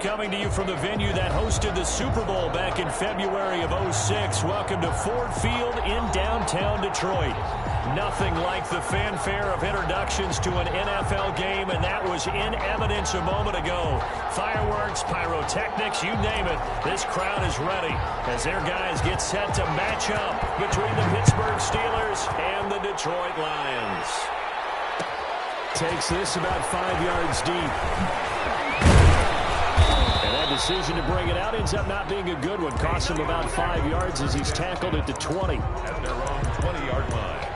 coming to you from the venue that hosted the Super Bowl back in February of '06. Welcome to Ford Field in downtown Detroit. Nothing like the fanfare of introductions to an NFL game, and that was in evidence a moment ago. Fireworks, pyrotechnics, you name it. This crowd is ready as their guys get set to match up between the Pittsburgh Steelers and the Detroit Lions. Takes this about 5 yards deep. And that decision to bring it out ends up not being a good one. Costs him about 5 yards as he's tackled at the 20. At their own 20-yard line.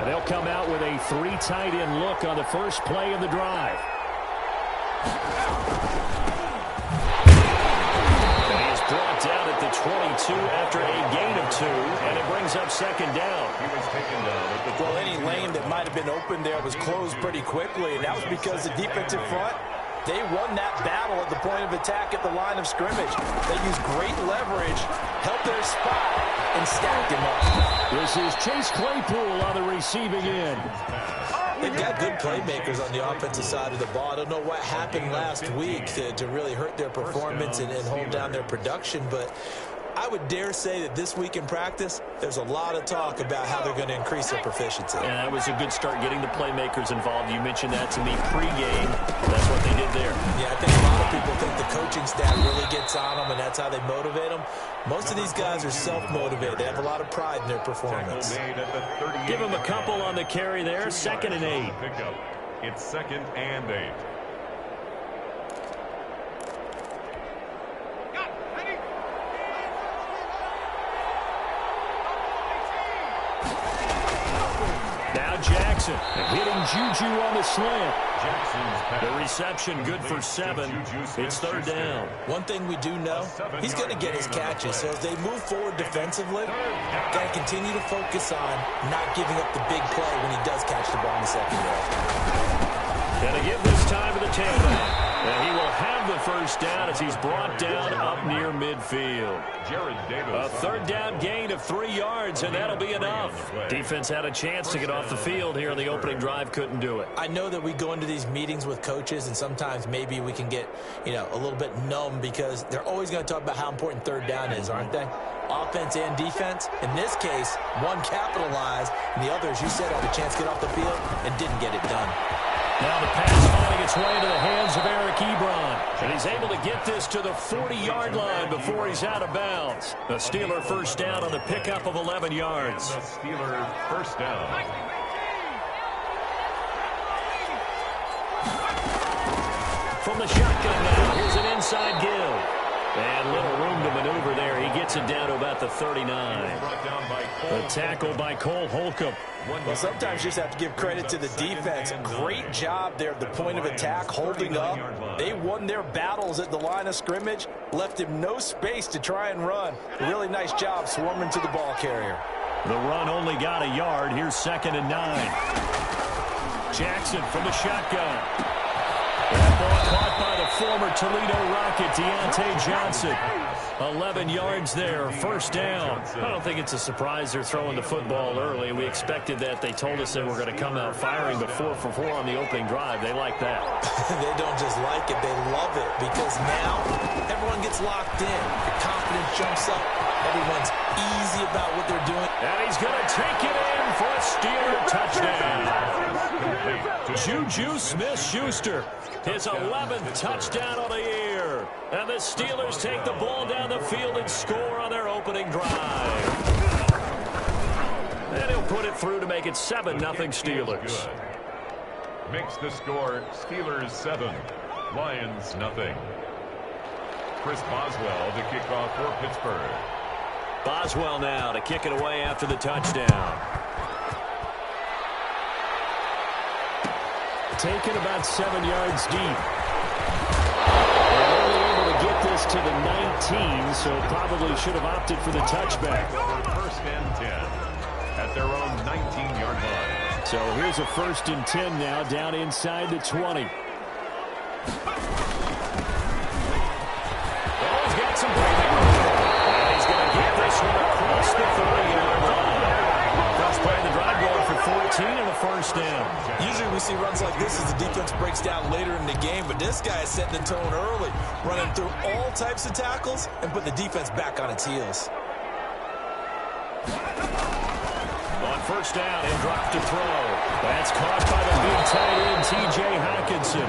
And they'll come out with a 3 tight end look on the first play of the drive. Brought down at the 22 after a gain of 2, and it brings up second down. He was taken down at the 22. Well, any lane that might have been open there was closed pretty quickly, and that was because the defensive front, they won that battle at the point of attack at the line of scrimmage. They used great leverage, held their spot, and stacked him up. This is Chase Claypool on the receiving end. They've got good playmakers on the offensive side of the ball. I don't know what happened last week to really hurt their performance and hold down their production, but I would dare say that this week in practice, there's a lot of talk about how they're going to increase their proficiency. And that was a good start getting the playmakers involved. You mentioned that to me pregame. That's what they did there. Yeah, I think a lot of people think the coaching staff really gets on them, and that's how they motivate them. Most of these guys are self-motivated. They have a lot of pride in their performance. Give them a couple on the carry there. 2nd and 8. It's 2nd and 8. Now Jackson hitting Juju on the slant. The reception good for 7. It's 3rd down. One thing we do know, he's going to get his catches. So as they move forward defensively, got to continue to focus on not giving up the big play when he does catch the ball in the secondary. Going to give this time to the tailback. And he will have the first down as he's brought down up near midfield. A 3rd down gain of 3 yards, and that'll be enough. Defense had a chance to get off the field here in the opening drive, couldn't do it. I know that we go into these meetings with coaches, and sometimes maybe we can get, a little bit numb because they're always going to talk about how important 3rd down is, aren't they? Offense and defense. In this case, one capitalized, and the other, as you said, had a chance to get off the field and didn't get it done. Now the pass finding its way into the hands of Eric Ebron. And he's able to get this to the 40-yard line before he's out of bounds. The Steeler first down on the pickup of 11 yards. The Steeler first down. From the shotgun now, here's an inside give. And little room to maneuver there. He gets it down to about the 39. The tackle by Cole Holcomb. Well, sometimes you just have to give credit to the defense. Great job there at the point of attack, holding up. They won their battles at the line of scrimmage, left him no space to try and run. A really nice job swarming to the ball carrier. The run only got a yard. Here's 2nd and 9. Jackson from the shotgun. That ball caught by the former Toledo Rocket, Deontay Johnson. 11 yards there, first down. I don't think it's a surprise they're throwing the football early. We expected that. They told us they were going to come out firing, but 4 for 4 on the opening drive. They like that. They don't just like it, they love it, because now everyone gets locked in. The confidence jumps up. Everyone's easy about what they're doing. And he's going to take it in for a Steeler touchdown. Juju Smith-Schuster, his 11th touchdown of the year. And the Steelers take the ball down the field and score on their opening drive. And he'll put it through to make it 7-0 Steelers. Makes the score Steelers 7, Lions nothing. Chris Boswell to kick off for Pittsburgh. Boswell now to kick it away after the touchdown. Taken about 7 yards deep. They're only able to get this to the 19, so probably should have opted for the touchback. 1st and 10 at their own 19-yard line. So here's a 1st and 10 now, down inside the 20. He's got some breathing room. And he's going to get this one across the 30-yard line. first down. Usually we see runs like this as the defense breaks down later in the game, but this guy is setting the tone early, running through all types of tackles and put the defense back on its heels. On first down, and drop to throw. That's caught by the big tight end, T.J. Hockenson.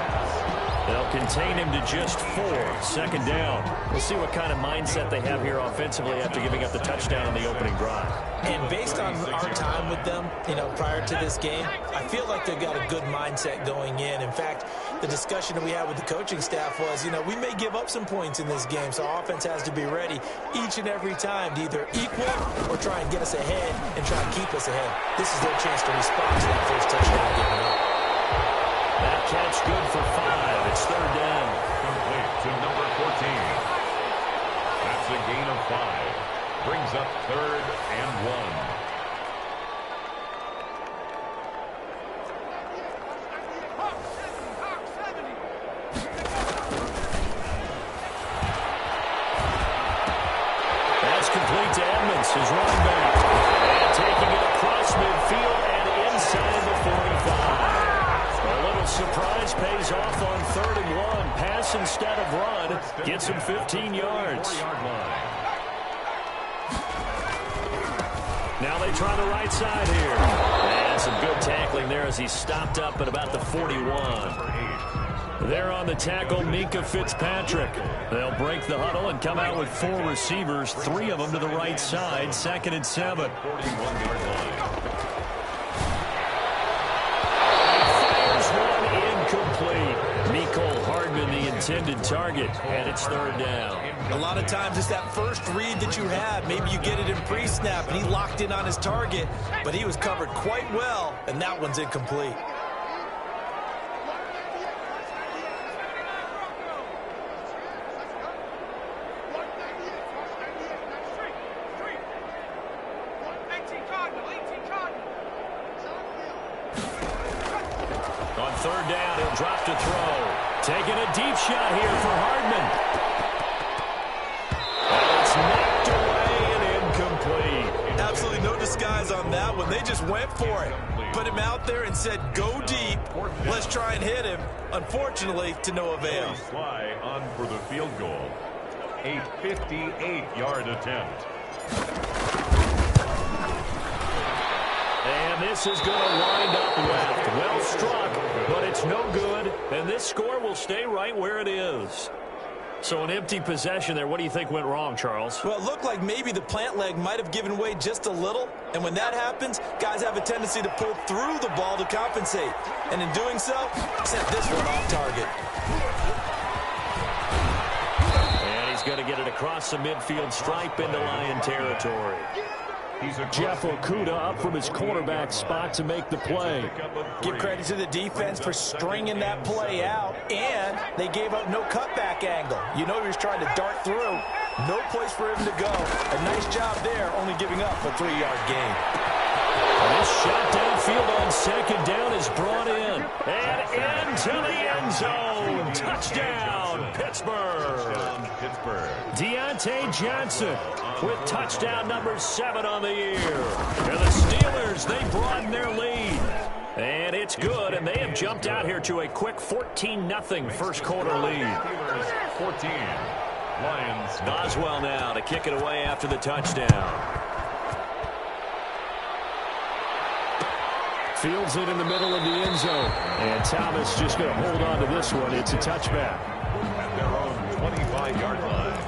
They'll contain him to just 4. Second down. We'll see what kind of mindset they have here offensively after giving up the touchdown on the opening drive. And based on our time with them, prior to this game, I feel like they've got a good mindset going in. In fact, the discussion that we had with the coaching staff was, we may give up some points in this game, so offense has to be ready each and every time to either equal or try and get us ahead and try and keep us ahead. This is their chance to respond to that first touchdown given up. That catch good for 5. It's third down. Complete to number 14. That's a gain of 5. Brings up 3rd and 1. That's complete to Edmonds, his running back. And taking it across midfield and inside the 45. A little surprise pays off on 3rd and 1. Pass instead of run. Gets him 15 yards. Now they try the right side here. And some good tackling there as he stopped up at about the 41. There on the tackle, Minka Fitzpatrick. They'll break the huddle and come out with 4 receivers, 3 of them to the right side. 2nd and 7. 41-yard line. Incomplete. Mecole Hardman, the intended target, and it's 3rd down. A lot of times it's that first read that you have. Maybe you get it in pre-snap, and he locked in on his target, but he was covered quite well, and that one's incomplete. On 3rd down, he'll drop to throw. Taking a deep shot here for Hardman. And it's knocked away and incomplete. Absolutely no disguise on that one. They just went for it. Put him out there and said, go deep. Let's try and hit him. Unfortunately, to no avail. Fly on for the field goal. A 58-yard attempt. And this is going to wind up left. Well struck, but it's no good. And this score will stay right where it is. So an empty possession there. What do you think went wrong, Charles? Well, it looked like maybe the plant leg might have given way just a little. And when that happens, guys have a tendency to pull through the ball to compensate. And in doing so, sent this one off target. And he's going to get it across the midfield stripe into Lion territory. Jeff Okudah up from his cornerback spot to make the play. Give credit to the defense for stringing that play out, and they gave up no cutback angle. You know he was trying to dart through. No place for him to go. A nice job there, only giving up a 3-yard gain. This shot downfield on 2nd down is brought in. And into the end zone. Touchdown, Pittsburgh. Deontay Johnson with touchdown number 7 on the year. And the Steelers, they broaden their lead. And it's good, and they have jumped out here to a quick 14-0 first quarter lead. 14. Lions. Boswell now to kick it away after the touchdown. Fields it in the middle of the end zone. And Thomas just going to hold on to this one. It's a touchback. At their own 25-yard line.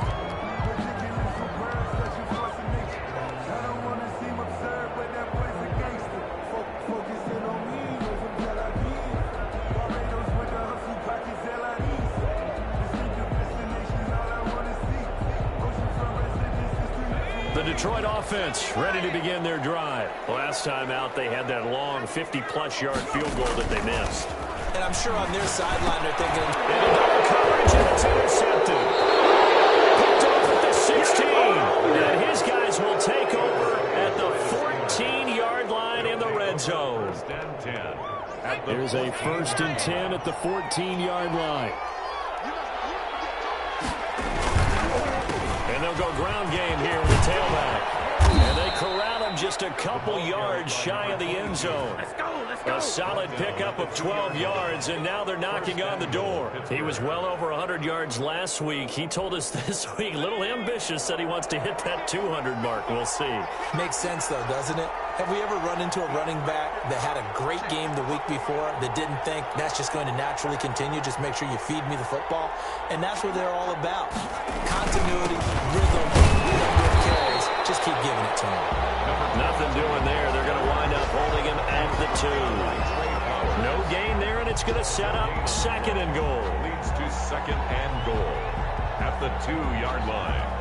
The Detroit offense ready to begin their drive. Last time out, they had that long 50-plus yard field goal that they missed. And I'm sure on their sideline they're thinking, into double coverage, and it's intercepted. Picked off at the 16. And his guys will take over at the 14-yard line in the red zone. There's a 1st and 10 at the 14-yard line. And they'll go ground game here with the tailback. And they corral him just a couple yards shy of the end zone. Let's go. A solid pickup of 12 yards, and now they're knocking on the door. He was well over 100 yards last week. He told us this week, a little ambitious, said he wants to hit that 200 mark. We'll see. Makes sense, though, doesn't it? Have we ever run into a running back that had a great game the week before that didn't think that's just going to naturally continue? Just make sure you feed me the football. And that's what they're all about. Continuity, rhythm, number of carries. Just keep giving it to him. Nothing doing there. They're going to wind up holding him at the 2. No gain there, and it's going to set up 2nd and goal. Leads to 2nd and goal at the 2-yard line.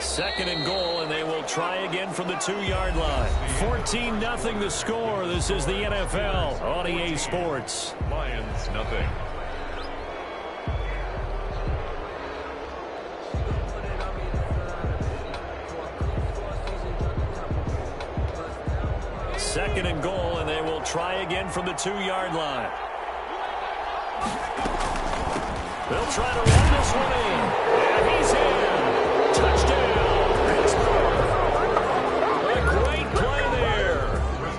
Second and goal, and they will try again from the 2-yard line. 14-0 the score. This is the NFL on EA Sports. Lions, nothing. Second and goal, and they will try again from the 2-yard line. They'll try to run this one in. And he's in. Touchdown, Pittsburgh. A great play there.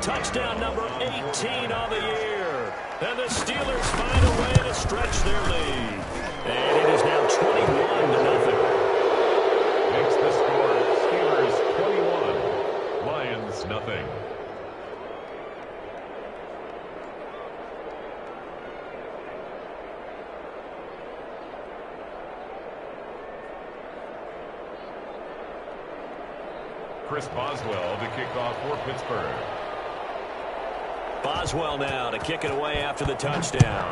Touchdown number 18 on the year. And the Steelers find a way to stretch their lead. And it is now 21-0. Makes the score Steelers 21, Lions nothing. Chris Boswell to kick off for Pittsburgh. Boswell now to kick it away after the touchdown.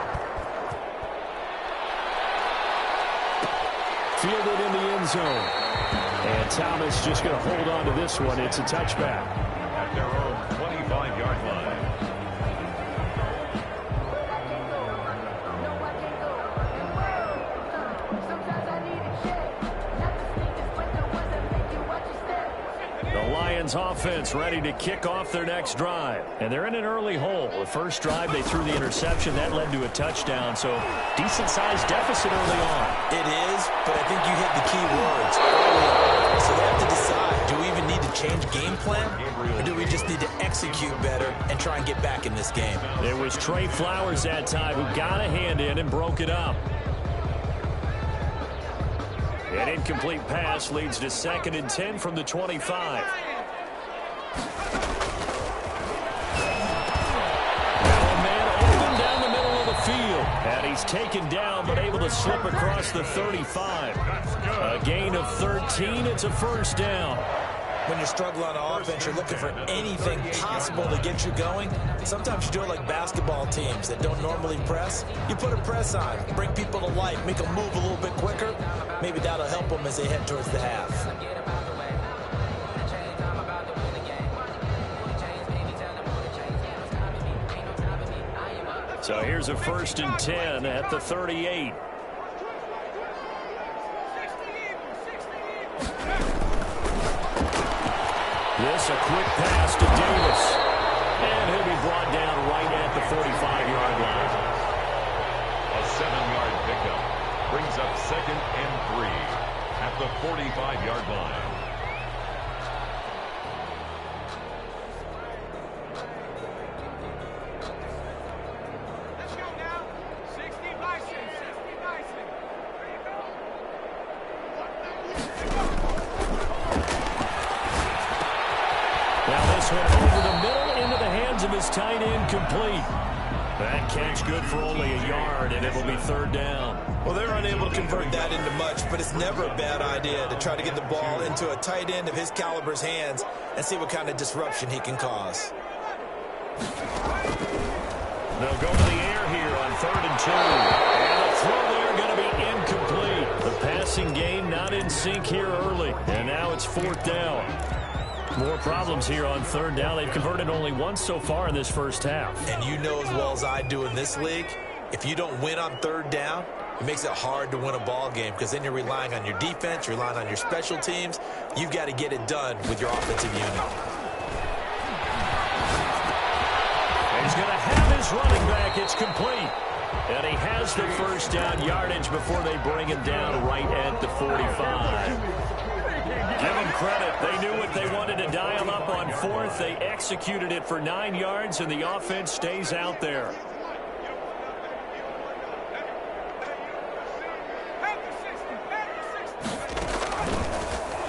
Fielded in the end zone. And Thomas just going to hold on to this one. It's a touchback. At their own 25-yard line. Offense ready to kick off their next drive. And they're in an early hole. The first drive, they threw the interception. That led to a touchdown. So decent-sized deficit early on. It is, but I think you hit the key words early on. So they have to decide, do we even need to change game plan? Or do we just need to execute better and try and get back in this game? It was Trey Flowers that time who got a hand in and broke it up. An incomplete pass leads to 2nd and 10 from the 25. And he's taken down, but able to slip across the 35. A gain of 13. It's a first down. When you're struggling on offense, you're looking for anything possible to get you going. Sometimes you do it like basketball teams that don't normally press. You put a press on, bring people to life, make them move a little bit quicker. Maybe that'll help them as they head towards the half. So here's a 1st and 10 at the 38. This a quick pass to Davis. And he'll be brought down right at the 45-yard line. A 7-yard pickup brings up 2nd and 3 at the 45-yard line. Tight end complete. That catch good for only a yard, and it will be 3rd down. Well, they're unable to convert that into much, but it's never a bad idea to try to get the ball into a tight end of his caliber's hands and see what kind of disruption he can cause. They'll go to the air here on 3rd and 2. And the throw there going to be incomplete. The passing game not in sync here early, and now it's 4th down. More problems here on 3rd down. They've converted only once so far in this first half. And you know as well as I do in this league, if you don't win on 3rd down, it makes it hard to win a ball game because then you're relying on your defense, you're relying on your special teams. You've got to get it done with your offensive unit. And he's going to have his running back. It's complete. And he has the first down yardage before they bring him down right at the 45. Give them credit. They knew what they wanted to dial up on fourth. They executed it for 9 yards, and the offense stays out there.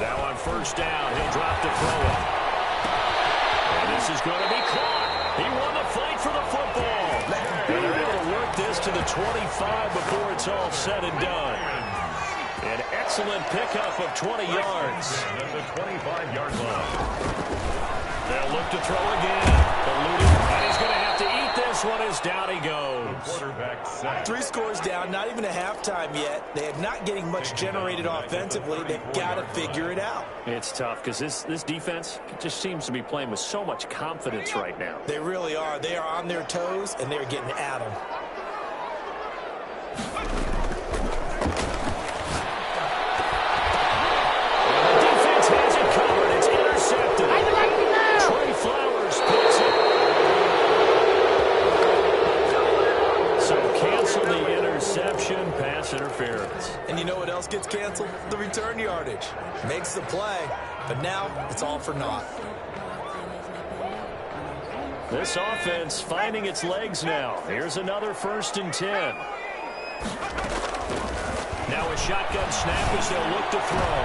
Now on first down, he'll drop to throw it. And this is going to be caught. He won the fight for the football. And they're able to work this to the 25 before it's all said and done. An excellent pickup of 20 yards. At the 25-yard line. They'll look to throw again. Eluded. And he's going to have to eat this one as down he goes. Quarterback sack. 3 scores down, not even a halftime yet. They are not getting much generated offensively. They've got to figure it out. It's tough because this defense just seems to be playing with so much confidence right now. They really are. They are on their toes, and they're getting at them. The defense has it covered. It's intercepted. Trey Flowers picks it. So cancel the interception, pass interference. And you know what else gets canceled? The return yardage. Makes the play, but now it's all for naught. This offense finding its legs now. Here's another 1st and 10. Now a shotgun snap as they'll look to throw.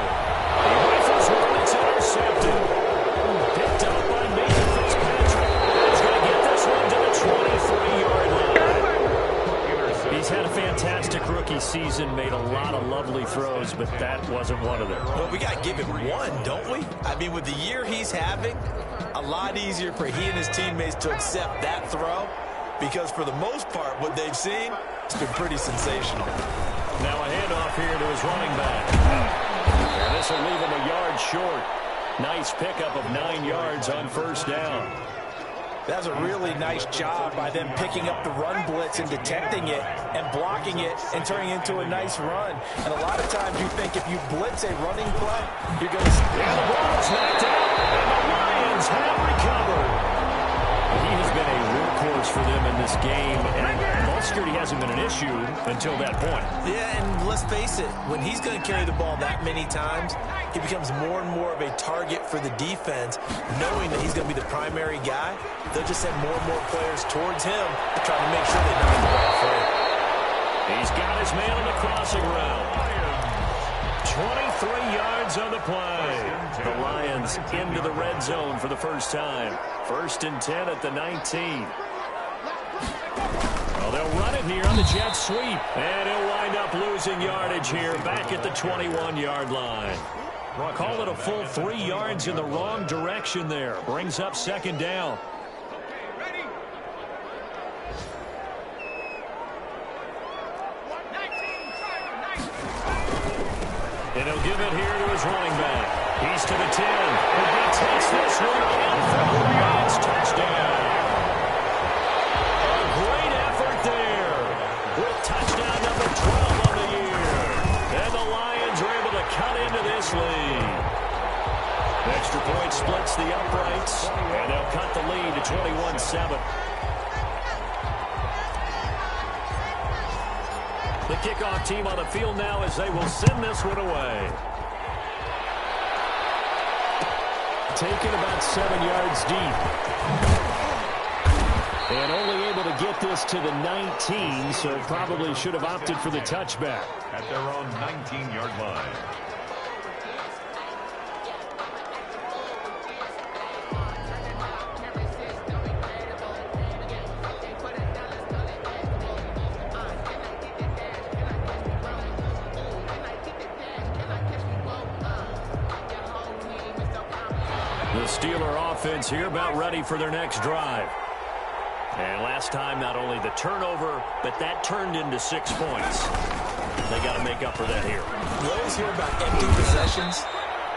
He rifles one, it's intercepted. Picked up by Nathan Fitzpatrick. He's going to get this one to the 23-yard line. He's had a fantastic rookie season, made a lot of lovely throws, but that wasn't one of them. Well, we got to give him one, don't we? I mean, with the year he's having, a lot easier for he and his teammates to accept that throw, because for the most part, what they've seen, it's been pretty sensational. Now a handoff here to his running back. And this will leave him a yard short. Nice pickup of 9 yards on first down. That's a really nice job by them picking up the run blitz and detecting it and blocking it and turning it into a nice run. And a lot of times you think if you blitz a running play, you're going to... And the ball is knocked out, and the Lions have recovered. He has been a workhorse for them in this game, and ball security hasn't been an issue until that point. Yeah, and let's face it, when he's going to carry the ball that many times, he becomes more and more of a target for the defense, knowing that he's going to be the primary guy. They'll just send more and more players towards him to try to make sure they knock the ball free. He's got his man on the crossing route. 23 yards on the play. The Lions into the red zone for the first time. 1st and 10 at the 19. Well, they'll run it here on the jet sweep. And he'll wind up losing yardage here back at the 21-yard line. Call it a full 3 yards in the wrong direction there. Brings up 2nd down. And he'll give it here to his running back. He's to the 10. And he takes this one in for the Lions touchdown. A great effort there with touchdown number 12 on the year. And the Lions are able to cut into this lead. Extra point splits the uprights, and they'll cut the lead to 21-7. The kickoff team on the field now as they will send this one away. Taken about 7 yards deep. And only able to get this to the 19, so probably should have opted for the touchback. At their own 19-yard line. The Steeler offense here about ready for their next drive. And last time, not only the turnover, but that turned into 6 points. They got to make up for that here. You always hear about empty possessions,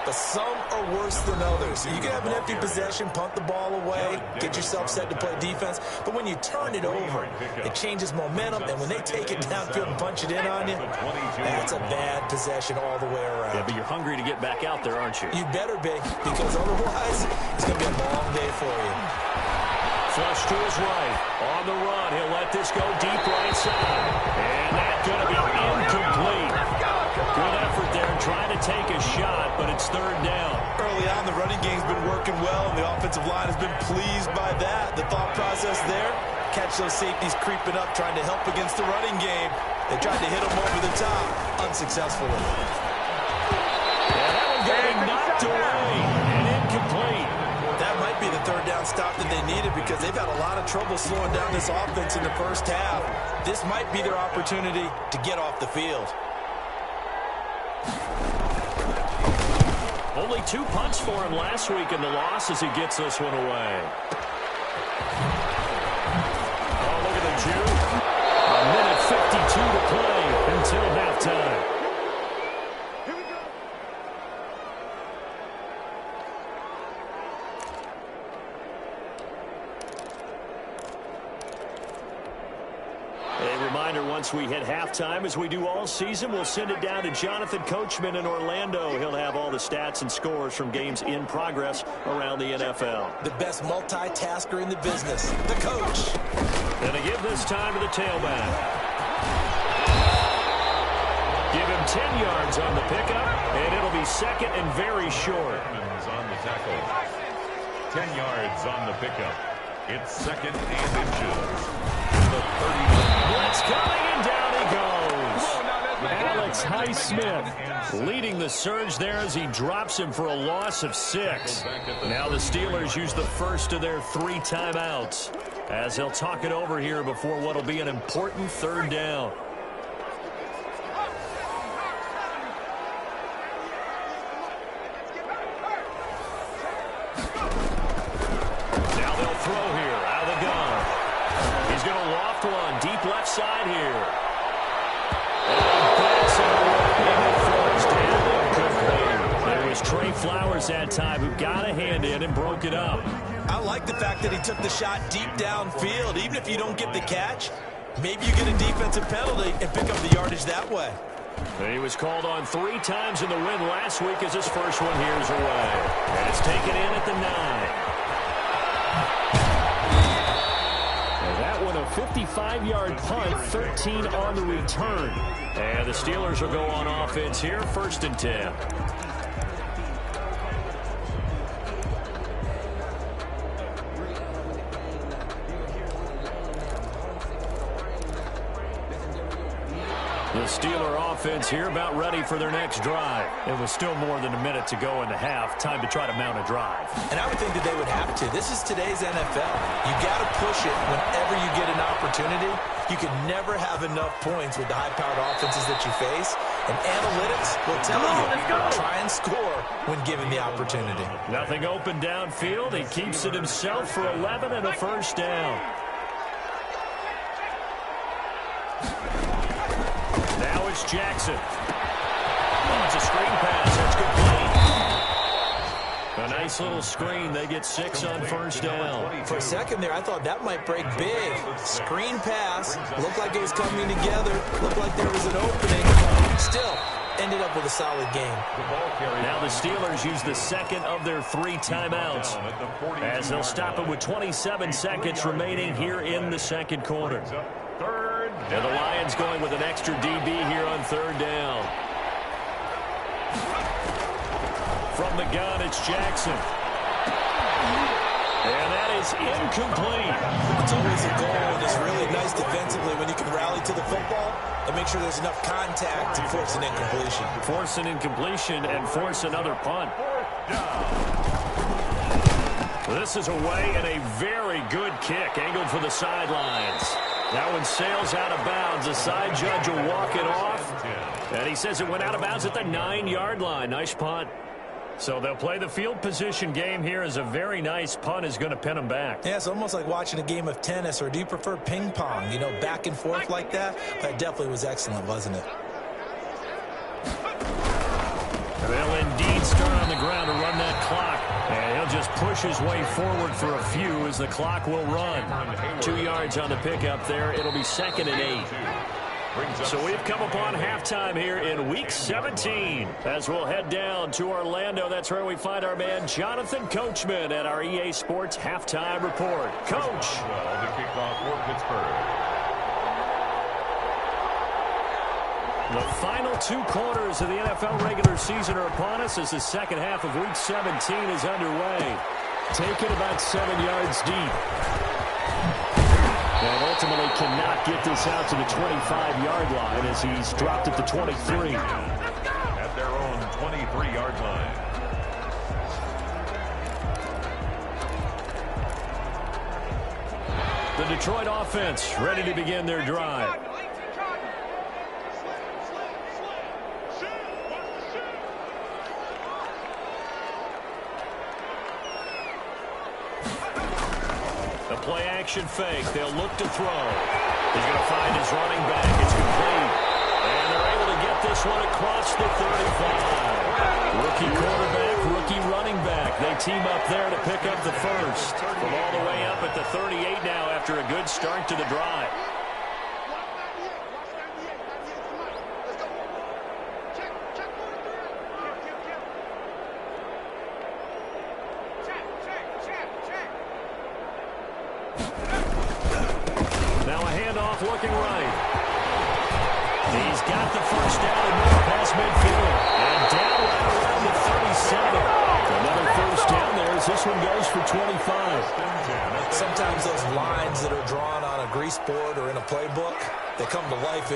but some are worse than others. You can have an empty possession, punt the ball away, get yourself set to play defense, but when you turn it over, it changes momentum, and when they take it downfield and punch it in on you, that's a bad possession all the way around. Yeah, but you're hungry to get back out there, aren't you? You better be, because otherwise, it's going to be a long day for you. flush to his right. On the run, he'll let this go deep right side. And that's going to be incomplete. Good effort there trying to take a shot, but it's third down. Early on, the running game's been working well, and the offensive line has been pleased by that. The thought process there, catch those safeties creeping up, trying to help against the running game. They tried to hit them over the top, unsuccessfully. Yeah, that one getting knocked away and incomplete. That might be the third down stop that they needed because they've had a lot of trouble slowing down this offense in the first half. This might be their opportunity to get off the field. Only 2 punts for him last week in the loss as he gets this one away. Oh, look at the juke. A minute 52 to play until halftime. Once we hit halftime, as we do all season, we'll send it down to Jonathan Coachman in Orlando. He'll have all the stats and scores from games in progress around the NFL. The best multitasker in the business, the coach. And to give this time to the tailback. Give him 10 yards on the pickup, and it'll be second and very short. On the tackle. 10 yards on the pickup. It's second and inches. The 31. Blitz coming, and down he goes. Alex Highsmith leading the surge there as he drops him for a loss of 6. Now the Steelers use the first of their 3 timeouts as they'll talk it over here before what will be an important third down. Now they'll throw here out of the gun. He's going to loft one deep left side here. There was Trey Flowers that time who got a hand in and broke it up. I like the fact that he took the shot deep downfield. Even if you don't get the catch, maybe you get a defensive penalty and pick up the yardage that way. He was called on 3 times in the win last week as his first one here is away. And it's taken in at the 9. And that one a 55-yard punt, 13 on the return. And the Steelers will go on offense here, 1st and 10. The Steeler offense here about ready for their next drive. It was still more than a minute to go in the half. Time to try to mount a drive. And I would think that they would have to. This is today's NFL. You got to push it whenever you get an opportunity. You can never have enough points with the high-powered offenses that you face. And analytics will tell you, try and score when given the opportunity. Nothing open downfield. He keeps it himself for 11 and a first down. Now it's Jackson. Oh, it's a screen pass. That's complete. A nice little screen. They get 6 on first down. For a second there, I thought that might break big. Screen pass. Looked like it was coming together. Looked like there was an opening. Still, ended up with a solid game. Now the Steelers use the second of their 3 timeouts as they'll stop it with 27 seconds remaining here in the second quarter. And the Lions going with an extra DB here on third down. From the gun, it's Jackson. And that is incomplete. It's always a goal, and it's really nice defensively when you can rally to the football and make sure there's enough contact to force an incompletion. Force an incompletion and force another punt. This is away and a very good kick, angled for the sidelines. That one sails out of bounds. The side judge will walk it off. And he says it went out of bounds at the 9-yard line. Nice punt. So they'll play the field position game here as a very nice punt is going to pin them back. Yeah, it's almost like watching a game of tennis, or do you prefer ping pong? You know, back and forth like that? That definitely was excellent, wasn't it? They'll indeed start on the ground to run that clock. And he'll just push his way forward for a few as the clock will run. 2 yards on the pickup there. It'll be 2nd and 8. So we've come upon halftime here in Week 17. As we'll head down to Orlando, that's where we find our man Jonathan Coachman at our EA Sports Halftime Report. Coach. The kickoff for Pittsburgh. The final 2 quarters of the NFL regular season are upon us as the second half of Week 17 is underway. Taken about 7 yards deep. And ultimately cannot get this out to the 25-yard line as he's dropped at the 23. At their own 23-yard line. The Detroit offense ready to begin their drive. Play action fake. They'll look to throw. He's going to find his running back. It's complete. And they're able to get this one across the 35. Rookie quarterback, rookie running back. They team up there to pick up the first. From all the way up at the 38 now after a good start to the drive. Looking right. He's got the first down and moved past midfield. And down right around the 37. Another first down there as this one goes for 25. Sometimes those lines that are drawn on a grease board or in a playbook, they come to life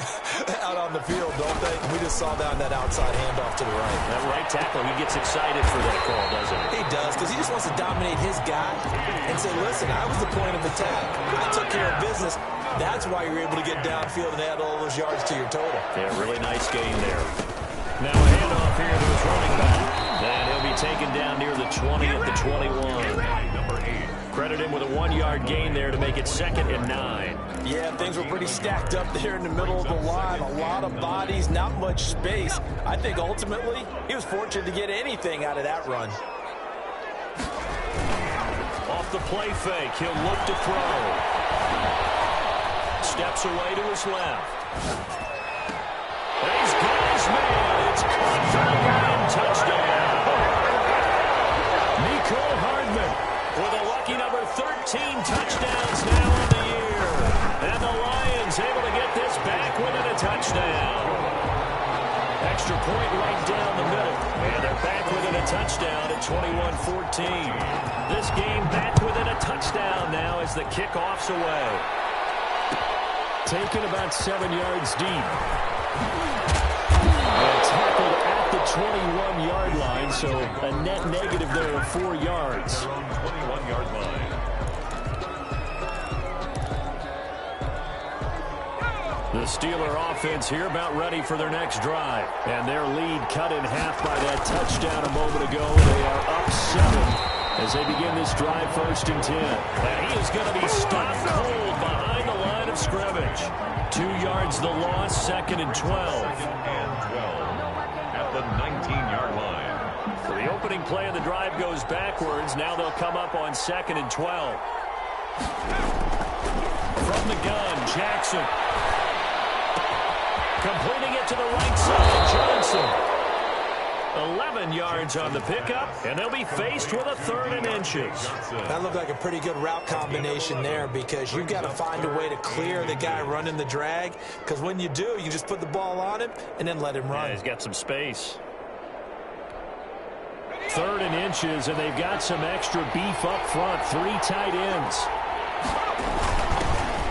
out on the field, don't they? We just saw down that outside handoff to the right. That right tackle, he gets excited for that call, doesn't he? He does, because he just wants to dominate his guy and say, listen, I was the point of attack. I took care of business. That's why you're able to get downfield and add all those yards to your total. Yeah, really nice game there. Now a handoff here to his running back. And he'll be taken down near the 20 at the 21. Number 8. Credit him with a 1-yard gain there to make it 2nd and 9. Yeah, things were pretty stacked up there in the middle of the line. A lot of bodies, not much space. I think ultimately he was fortunate to get anything out of that run. Off the play fake, he'll look to throw. Steps away to his left. And he's got his man. It's caught for the Lion touchdown. Nicole Hardman with a lucky number 13 touchdowns now on the year. And the Lions able to get this back within a touchdown. Extra point right down the middle. And they're back within a touchdown at 21-14. This game back within a touchdown now as the kickoff's away. Taken about 7 yards deep. And tackled at the 21-yard line, so a net negative there of 4 yards. 21-yard line. The Steeler offense here about ready for their next drive. And their lead cut in half by that touchdown a moment ago. They are up 7 as they begin this drive 1st and 10. And he is going to be stopped cold behind the line of scrimmage. 2 yards the loss, 2nd and 12. 2nd and 12 at the 19-yard line. So the opening play of the drive goes backwards. Now they'll come up on 2nd and 12. From the gun, Jackson. Completing it to the right side, Johnson. 11 yards on the pickup, and they'll be faced with a 3rd and inches. That looked like a pretty good route combination there because you've got to find a way to clear the guy running the drag, because when you do, you just put the ball on him and then let him run. Yeah, he's got some space. 3rd and inches, and they've got some extra beef up front. 3 tight ends.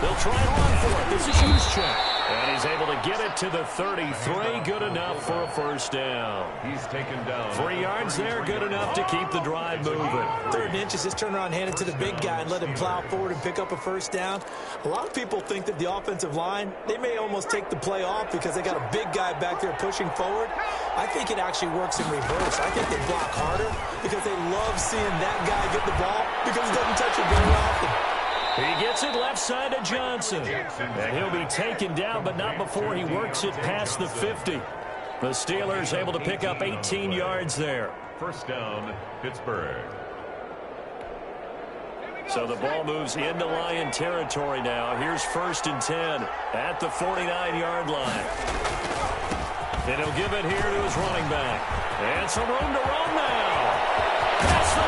They'll try and run for it. This is Juszczyk. And he's able to get it to the 33. Good enough for a first down. He's taken down. 3 yards there, good enough to keep the drive moving. 3rd and inches, just turn around, hand it to the big guy, and let him plow forward and pick up a first down. A lot of people think that the offensive line, they may almost take the play off because they got a big guy back there pushing forward. I think it actually works in reverse. I think they block harder because they love seeing that guy get the ball because he doesn't touch it very often. He gets it left side to Johnson. And he'll be taken down, but not before he works it past the 50. The Steelers able to pick up 18 yards there. First down, Pittsburgh. So the ball moves into Lion territory now. Here's 1st and 10 at the 49-yard line. And he'll give it here to his running back. And some room to run now. Past the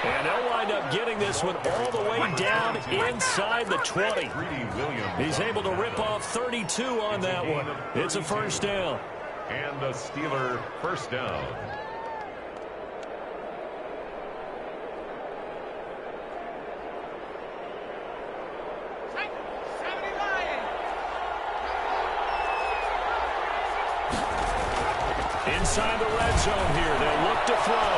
20. And they'll wind up getting this one all the way down inside the 20. He's able to rip off 32 on that one. It's a 1st down. And the Steeler 1st down. Inside the red zone here. They'll look to throw.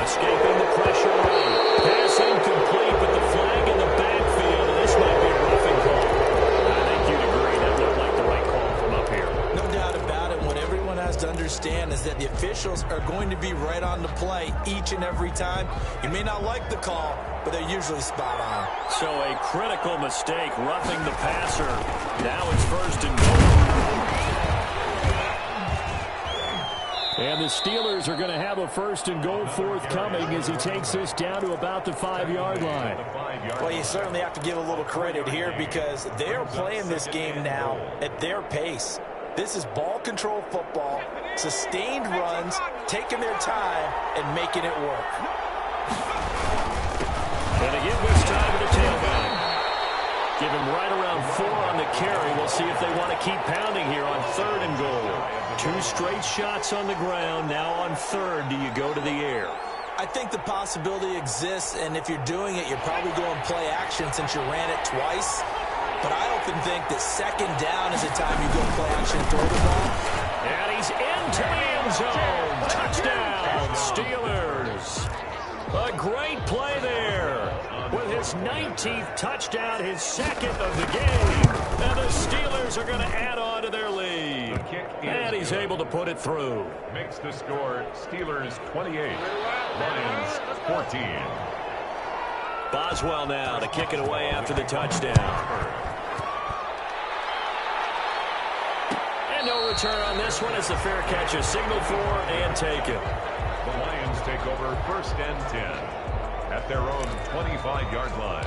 Escaping the pressure run. Pass incomplete, but the flag in the backfield. This might be a roughing call. I think you'd agree that looked like the right call from up here. No doubt about it. What everyone has to understand is that the officials are going to be right on the play each and every time. You may not like the call, but they're usually spot on. So a critical mistake, roughing the passer. Now it's 1st and goal. And the Steelers are going to have a 1st and goal forthcoming as he takes this down to about the 5-yard line. Well, you certainly have to give a little credit here because they're playing this game now at their pace. This is ball control football, sustained runs, taking their time, and making it work. And again this time to the tailback. Give him right around 4 on the carry. We'll see if they want to keep pounding here on 3rd and goal. 2 straight shots on the ground. Now on 3rd, do you go to the air? I think the possibility exists, and if you're doing it, you're probably going play action since you ran it twice. But I often think that 2nd down is the time you go play action and throw the ball. And he's into the end zone. Touchdown, Steelers. A great play there. With his 19th touchdown, his 2nd of the game. And the Steelers are going to add on to their lead. And he's able to put it through. Makes the score Steelers 28, Lions 14. Boswell now to kick it away after the touchdown. And no return on this one. It's a fair catch, a signal for and taken. The Lions take over 1st and 10 at their own 25-yard line.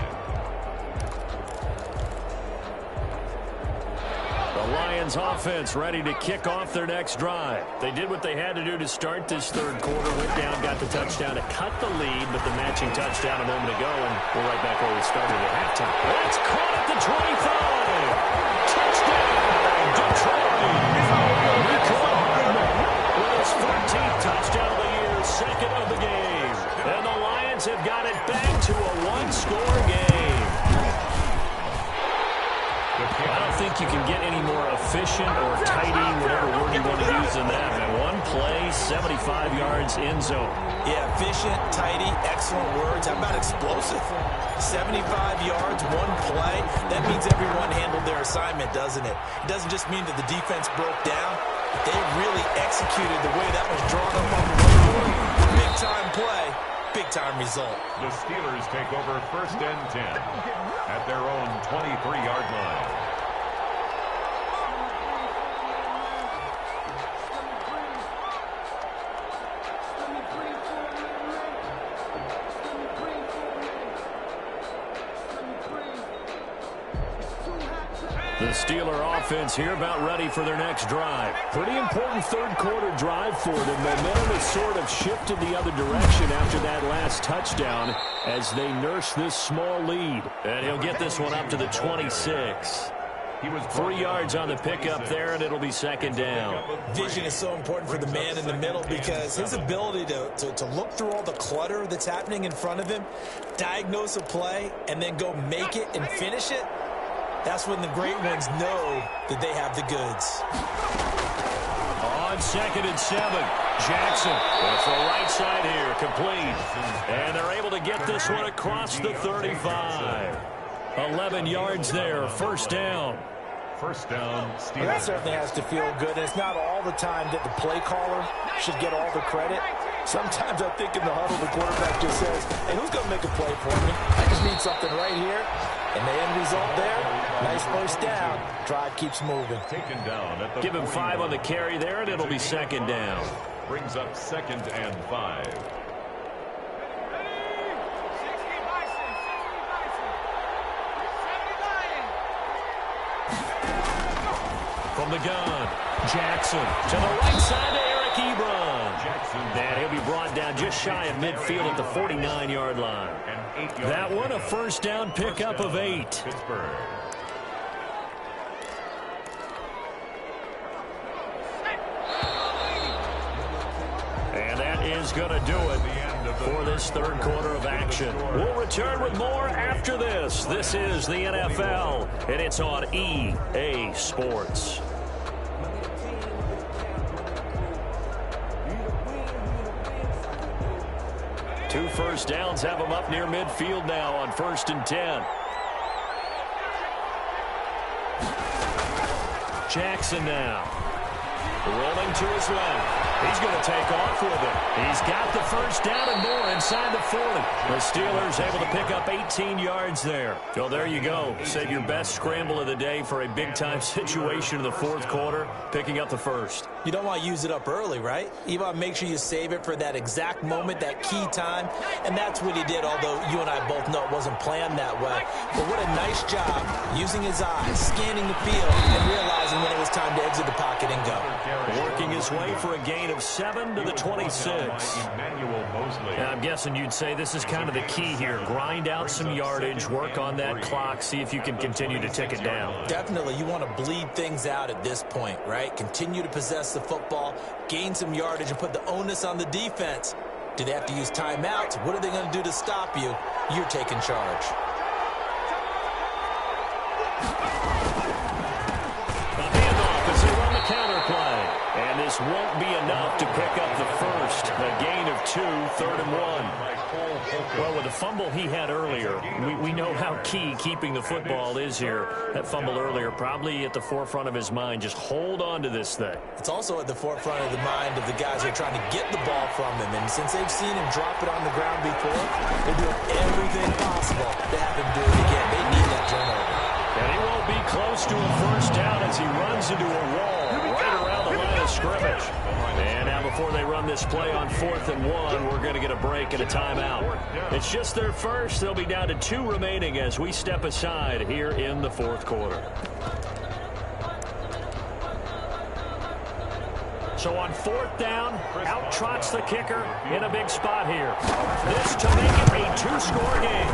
The Lions offense ready to kick off their next drive. They did what they had to do to start this 3rd quarter. Went down, got the touchdown to cut the lead, but the matching touchdown a moment ago, and we're right back where we started at halftime. That's caught at the 25. Touchdown, Detroit. With his 14th touchdown of the year, 2nd of the game. And the Lions have got it back to a 1-score game. I don't think you can get any more efficient or tidy, whatever word you want to use in that. One play, 75 yards in zone. Yeah, efficient, tidy, excellent words. How about explosive? 75 yards, 1 play. That means everyone handled their assignment, doesn't it? It doesn't just mean that the defense broke down. They really executed the way that was drawn up on the board. Big-time play, big-time result. The Steelers take over 1st and 10 at their own 23-yard line. The Steeler offense here about ready for their next drive. Pretty important 3rd quarter drive for them. Momentum has sort of shifted the other direction after that last touchdown as they nurse this small lead. And he'll get this one up to the 26. He was 3 yards on the pickup there, and it'll be 2nd down. Vision is so important for the man in the middle because his ability to look through all the clutter that's happening in front of him, diagnose a play, and then go make it and finish it, that's when the great ones know that they have the goods. On 2nd and 7, Jackson with the right side here, complete. And they're able to get this one across the 35. 11 yards there, 1st down. 1st down, Steelers. Well, that certainly has to feel good. And it's not all the time that the play caller should get all the credit. Sometimes I think in the huddle, the quarterback just says, hey, who's going to make a play for me? I just need something right here. And the end result there, nice 1st down. Drive keeps moving. Taken down at the Give him 5 on the carry there, and it'll be 2nd down. Brings up 2nd and 5. From the gun, Jackson to the right side to Eric Ebron. And he'll be brought down just shy of midfield at the 49-yard line. That one a first down pickup of 8. Pittsburgh. And that is going to do it for this third quarter of action. We'll return with more after this. This is the NFL, and it's on EA Sports. Two first downs have them up near midfield now on 1st and 10. Jackson now. Rolling to his left. He's going to take off with it. He's got the first down and more inside the 40. The Steelers able to pick up 18 yards there. So there you go. Save your best scramble of the day for a big-time situation in the fourth quarter, picking up the first. You don't want to use it up early, right? You want to make sure you save it for that exact moment, that key time. And that's what he did, although you and I both know it wasn't planned that way. But what a nice job using his eyes, scanning the field, and realizing when it was time to exit the pocket and go. Working his way for a gain of 7 to the 26. And I'm guessing you'd say this is kind of the key here. Grind out some yardage, work on that clock, see if you can continue to tick it down. Definitely. You want to bleed things out at this point, right? Continue to possess the football, gain some yardage, and put the onus on the defense. Do they have to use timeouts? What are they going to do to stop you? You're taking charge. Counter play. And this won't be enough to pick up the first. A gain of 2, 3rd and 1. Well, with the fumble he had earlier, we know how key keeping the football is here. That fumble earlier probably at the forefront of his mind. Just hold on to this thing. It's also at the forefront of the mind of the guys who are trying to get the ball from him. And since they've seen him drop it on the ground before, they're doing everything possible to have him do it again. They need that turnover. And he won't be close to a first down as he runs into a wall right around the line of scrimmage. And now before they run this play on 4th and 1, we're going to get a break and a timeout. It's just their first. They'll be down to 2 remaining as we step aside here in the fourth quarter. So on 4th down, out trots the kicker in a big spot here. This to make it a 2-score game.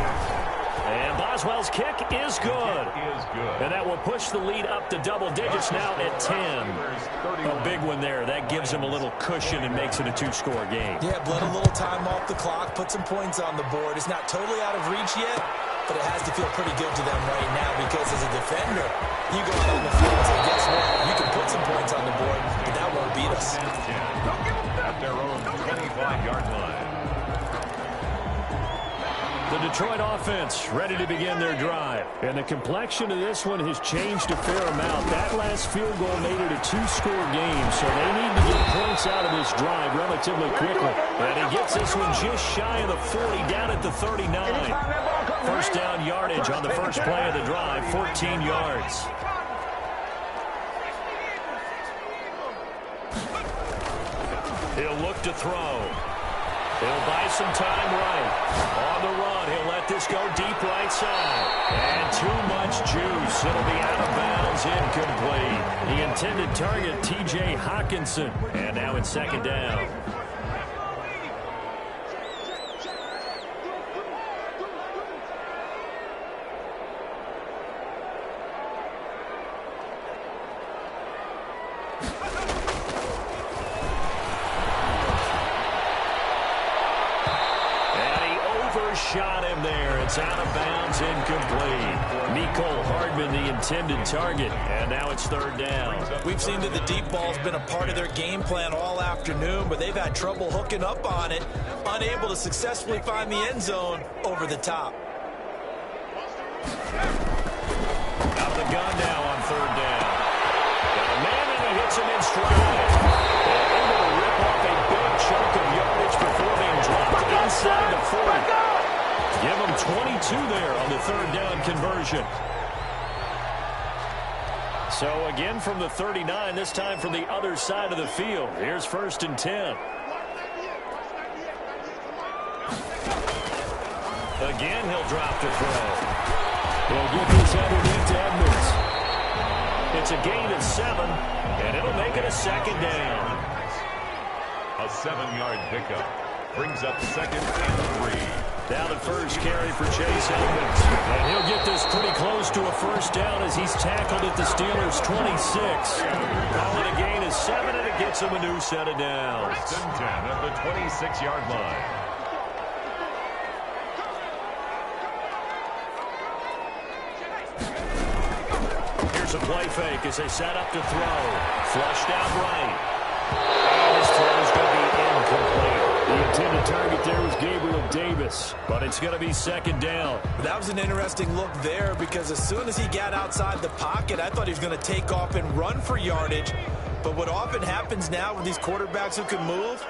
And Boswell's kick is good. And that will push the lead up to double digits now at 10. A big one there. That gives him a little cushion and makes it a 2-score game. Yeah, bled a little time off the clock, put some points on the board. It's not totally out of reach yet, but it has to feel pretty good to them right now because as a defender, you go out on the field and say, guess what? You can put some points on the board, but that won't beat us. At their own 25-yard line. The Detroit offense ready to begin their drive. And the complexion of this one has changed a fair amount. That last field goal made it a 2-score game, so they need to get points out of this drive relatively quickly. And he gets this one just shy of the 40, down at the 39. First down yardage on the first play of the drive, 14 yards. He'll look to throw. He'll buy some time right. On the run, he'll let this go deep right side. And too much juice. It'll be out of bounds, incomplete. The intended target, T.J. Hawkinson. And now it's 2nd down. Shot him there. It's out of bounds, incomplete. Mecole Hardman, the intended target, and now it's 3rd down. We've seen that the deep ball's been a part of their game plan all afternoon, but they've had trouble hooking up on it, unable to successfully find the end zone over the top. Out of the gun now on 3rd down. Got a man and he hits him in stride. And able to rip off a big chunk of yardage before being dropped inside the 40. Give him 22 there on the 3rd down conversion. So again from the 39, this time from the other side of the field. Here's 1st and 10. Again, he'll drop to throw. He'll get this underneath to Edmonds. It's a gain of 7, and it'll make it a second down. A 7-yard pickup brings up second and 3. Now the first carry for Chase Edmonds. And he'll get this pretty close to a first down as he's tackled at the Steelers' 26. Call it a gain of 7, and it gets him a new set of downs. First and 10 at the 26-yard line. Here's a play fake as they set up to throw. Flushed out right. And his throw is going to be incomplete. The intended target there was Gabriel Davis, but it's going to be second down. That was an interesting look there because as soon as he got outside the pocket, I thought he was going to take off and run for yardage. But what often happens now with these quarterbacks who can move,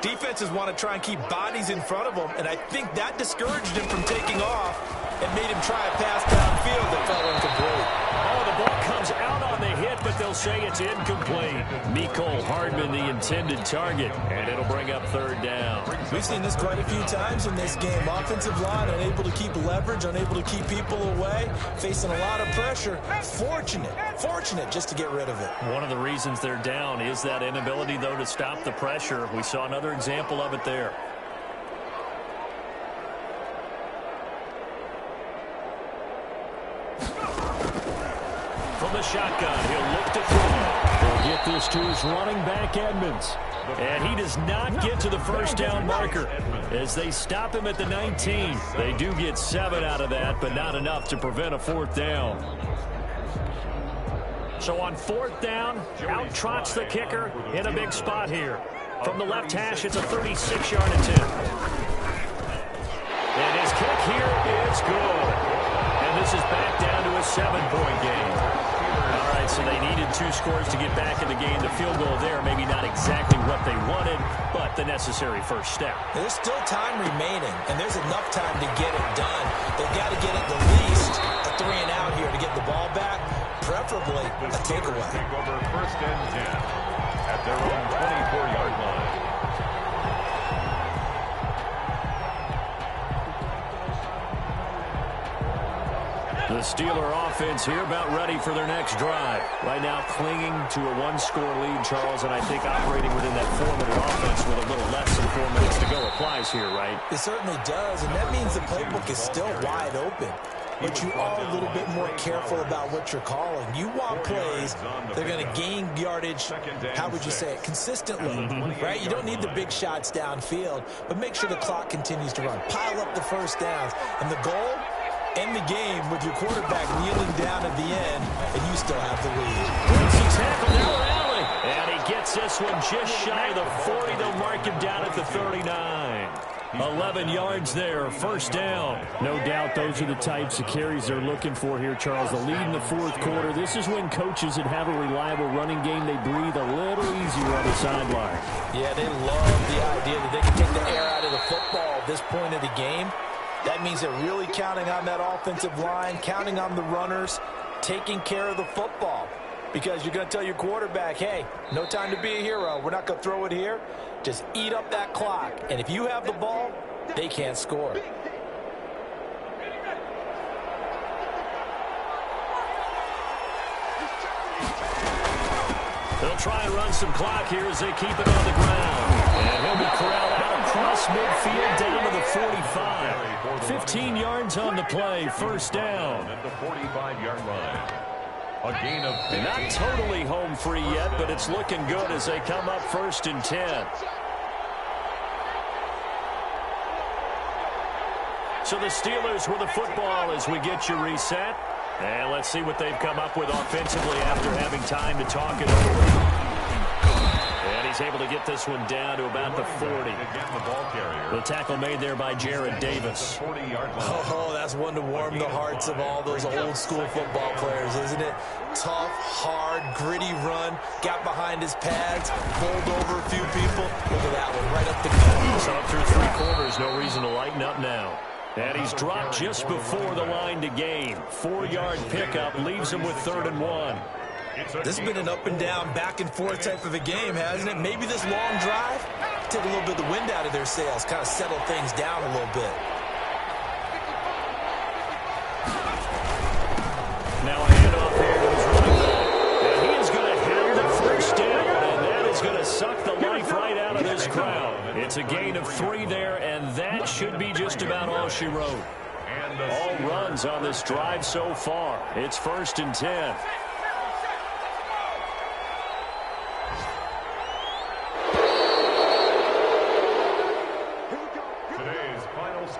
defenses want to try and keep bodies in front of them, and I think that discouraged him from taking off and made him try a pass downfield that fell incomplete. Oh, the ball comes out on the hit, but they'll say it's incomplete. Mecole Hardman, the intended target, and it'll bring up third down. We've seen this quite a few times in this game. Offensive line unable to keep leverage, unable to keep people away, facing a lot of pressure. Fortunate just to get rid of it. One of the reasons they're down is that inability, though, to stop the pressure. We saw another example of it there. From the shotgun, he'll look to throw. He'll get this to his running back, Edmonds. And he does not get to the first down marker as they stop him at the 19. They do get 7 out of that, but not enough to prevent a fourth down. So on fourth down, out trots the kicker in a big spot here. From the left hash, it's a 36-yard attempt. And his kick here is good. And this is back down to a 7-point game. All right, so they needed 2 scores to get back in the game. The field goal there, maybe not exactly what they wanted, but the necessary first step. There's still time remaining, and there's enough time to get it done. They've got to get at the least a 3-and-out here to get the ball back, preferably a takeaway. Take over first and 10 at their own 24-yard line. The Steeler offense here about ready for their next drive. Right now clinging to a 1-score lead, Charles, and I think operating within that 4-minute offense with a little less than 4 minutes to go applies here, right? It certainly does, and that means the playbook is still wide open. But you are a little bit more careful about what you're calling. You want plays that are going to gain yardage, how would you say it, consistently, right? You don't need the big shots downfield, but make sure the clock continues to run. Pile up the first downs, and the goal, end the game with your quarterback kneeling down at the end, and you still have the lead. Once he tackled down alley, and he gets this one just shy of the 40. They'll mark him down at the 39. 11 yards there, first down. No doubt those are the types of carries they're looking for here, Charles. The lead in the fourth quarter. This is when coaches that have a reliable running game, they breathe a little easier on the sideline. Yeah, they love the idea that they can take the air out of the football at this point of the game. That means they're really counting on that offensive line, counting on the runners, taking care of the football. Because you're going to tell your quarterback, hey, no time to be a hero. We're not going to throw it here. Just eat up that clock. And if you have the ball, they can't score. They'll try and run some clock here as they keep it on the ground. And he'll be corralled out across midfield down to the 45. 15 yards on the play, first down. At the 45-yard line. A gain of 15. Not totally home free yet, but it's looking good as they come up first and 10. So the Steelers with the football as we get you reset. And let's see what they've come up with offensively after having time to talk it over. And he's able to get this one down to about the 40. The tackle made there by Jared Davis. Oh, that's one to warm the hearts of all those old school football players, isn't it? Tough, hard, gritty run. Got behind his pads, bowled over a few people. Look at that one, right up the gut. So up through 3 quarters, no reason to lighten up now. And he's dropped just before the line to gain. 4-yard pickup leaves him with 3rd and 1. This has been an up and down, back and forth type of a game, hasn't it? Maybe this long drive, take a little bit of the wind out of their sails, kind of settle things down a little bit. Now a handoff here to his running back. sucked the life right out of this crowd. It's a gain of 3 there, and that should be just about all she wrote. All runs on this drive so far. It's 1st and 10.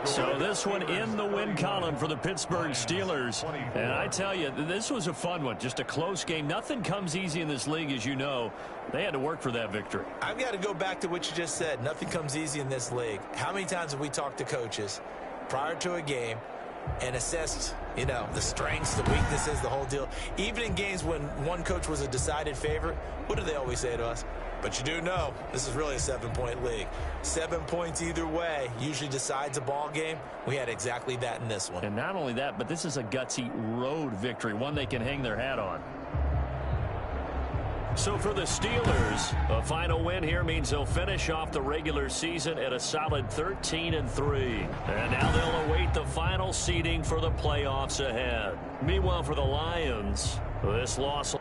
So this one in the win column for the Pittsburgh Steelers. And I tell you, this was a fun one. Just a close game. Nothing comes easy in this league, as you know. They had to work for that victory. I've got to go back to what you just said. Nothing comes easy in this league. How many times have we talked to coaches prior to a game and assessed, the strengths, the weaknesses, the whole deal? Even in games when one coach was a decided favorite, what do they always say to us? But you do know this is really a 7-point league. 7 points either way usually decides a ball game. We had exactly that in this one. And not only that, but this is a gutsy road victory, one they can hang their hat on. So for the Steelers, a final win here means they'll finish off the regular season at a solid 13-3. And now they'll await the final seeding for the playoffs ahead. Meanwhile, for the Lions, this loss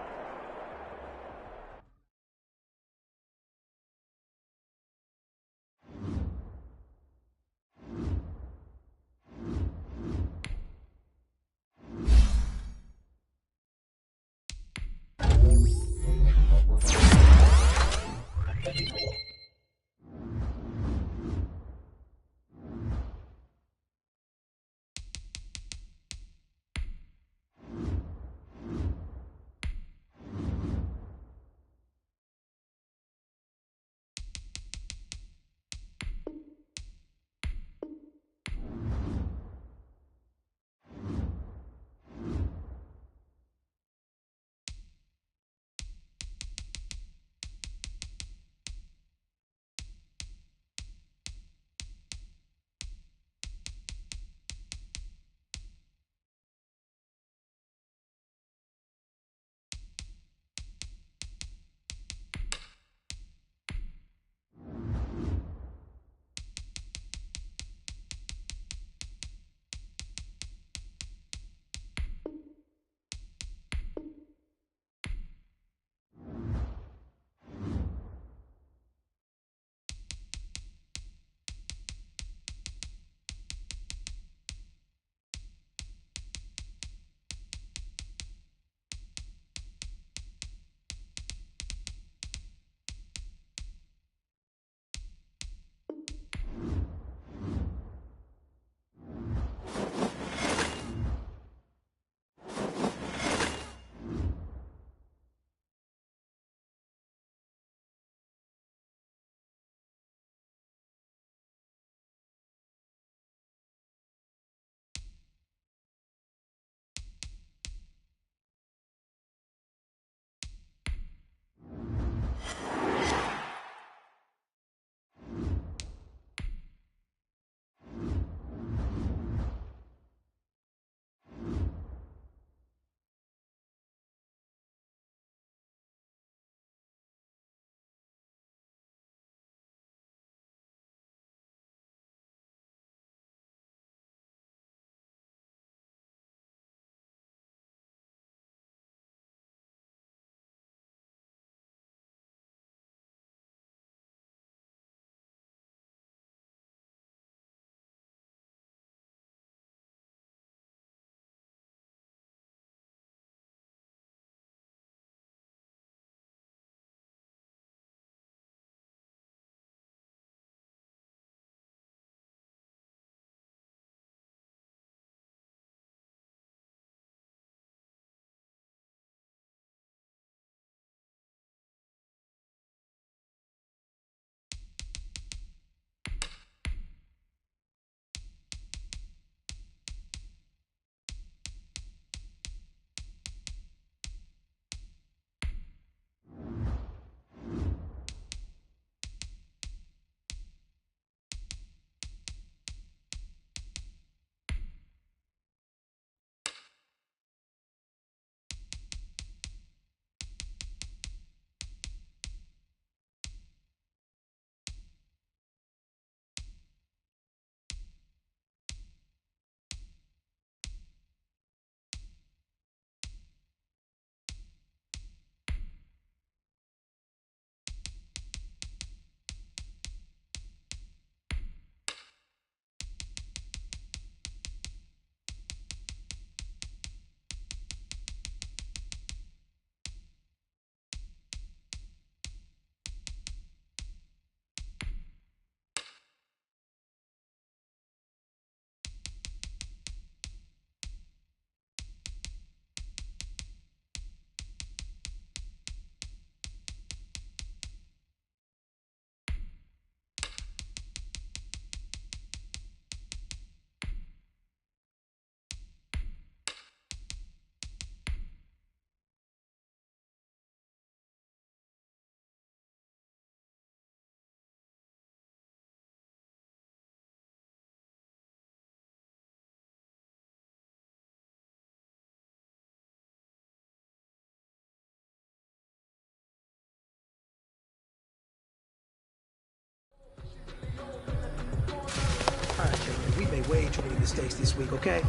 way too many mistakes this week, okay?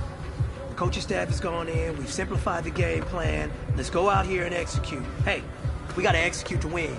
The coaching staff has gone in. We've simplified the game plan. Let's go out here and execute. Hey, we got to execute to win.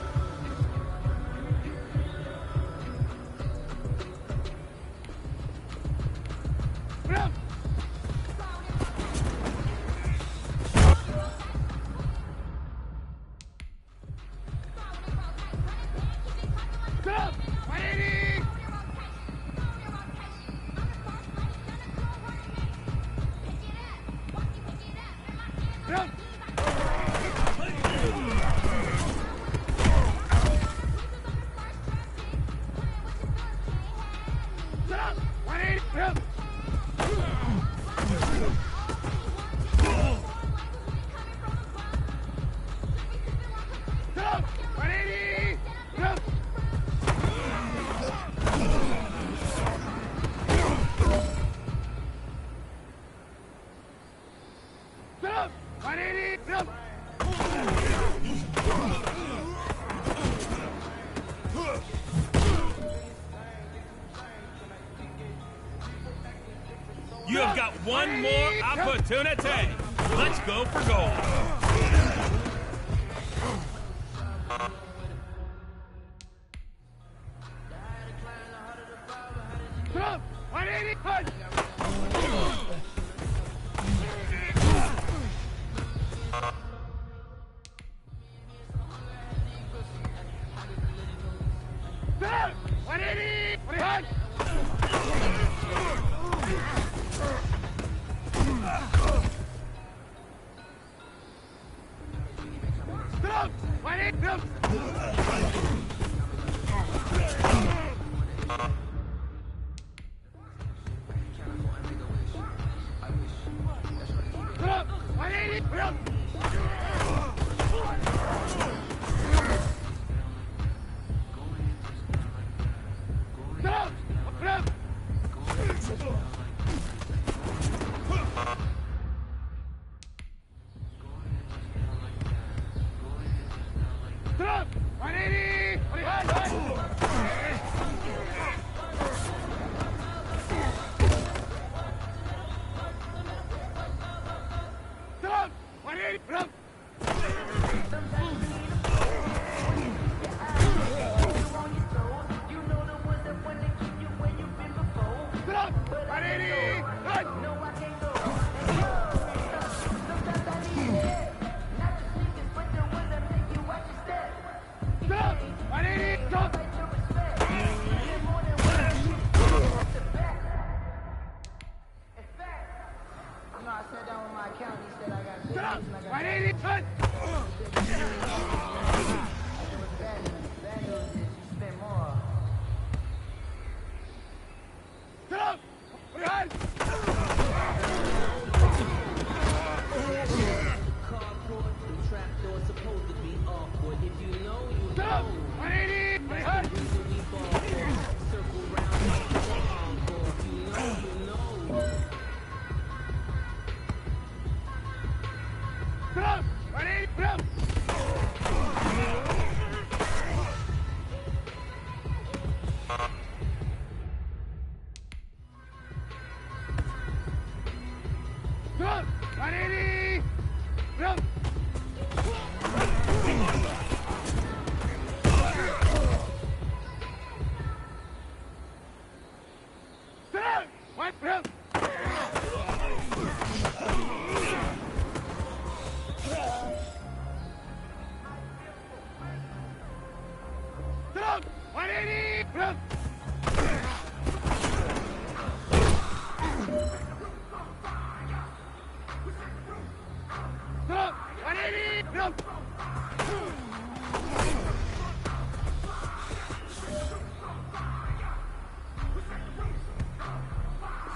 You have got one more opportunity. Let's go for goal.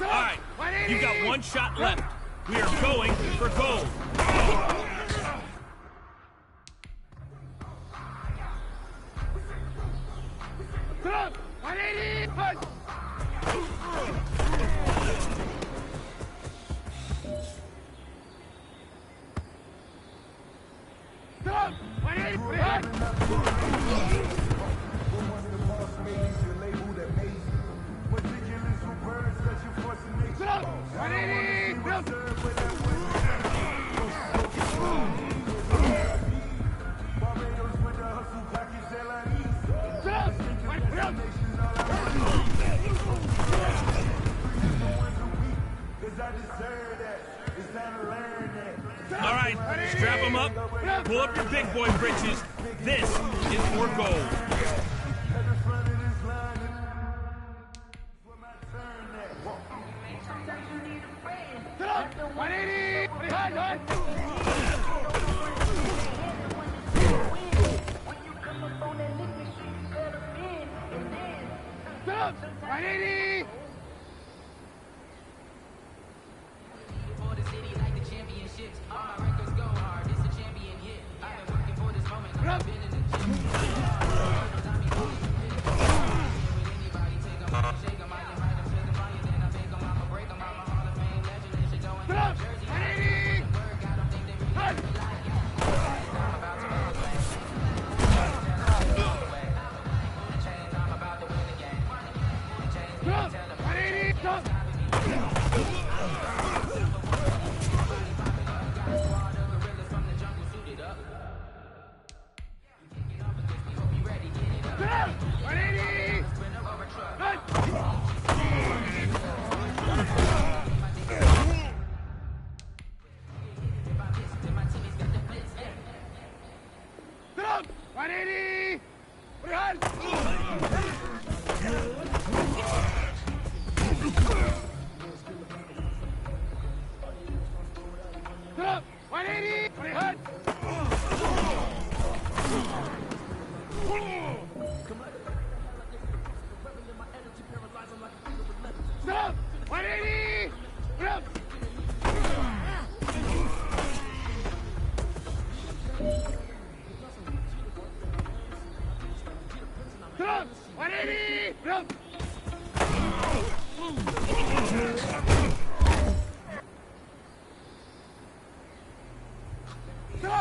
All right, you've got one shot left. We are going for gold. Ridiculous words that you forcing All right, strap them up, pull up your big boy britches. This is for gold.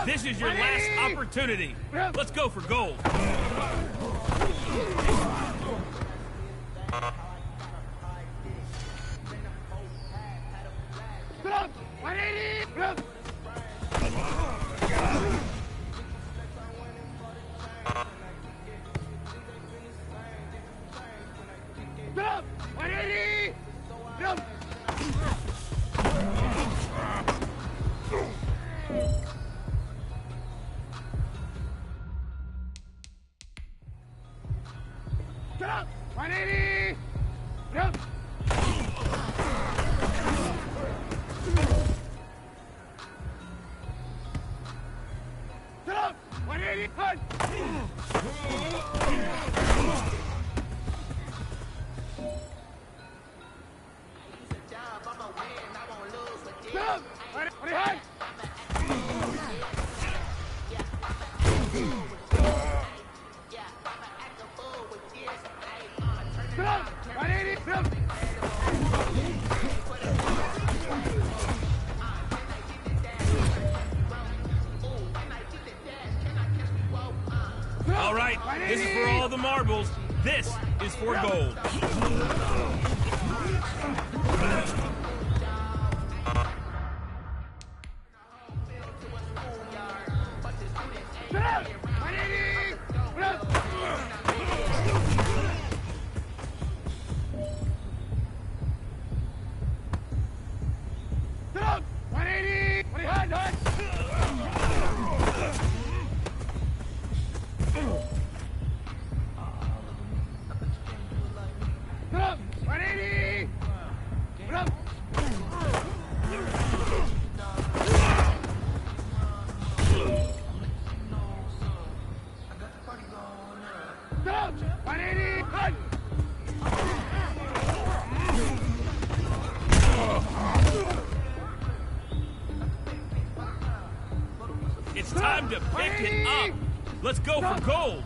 This is your last opportunity. Let's go for gold. All right, this is for all the marbles. This is for gold. It's time to pick it up. Let's go for gold.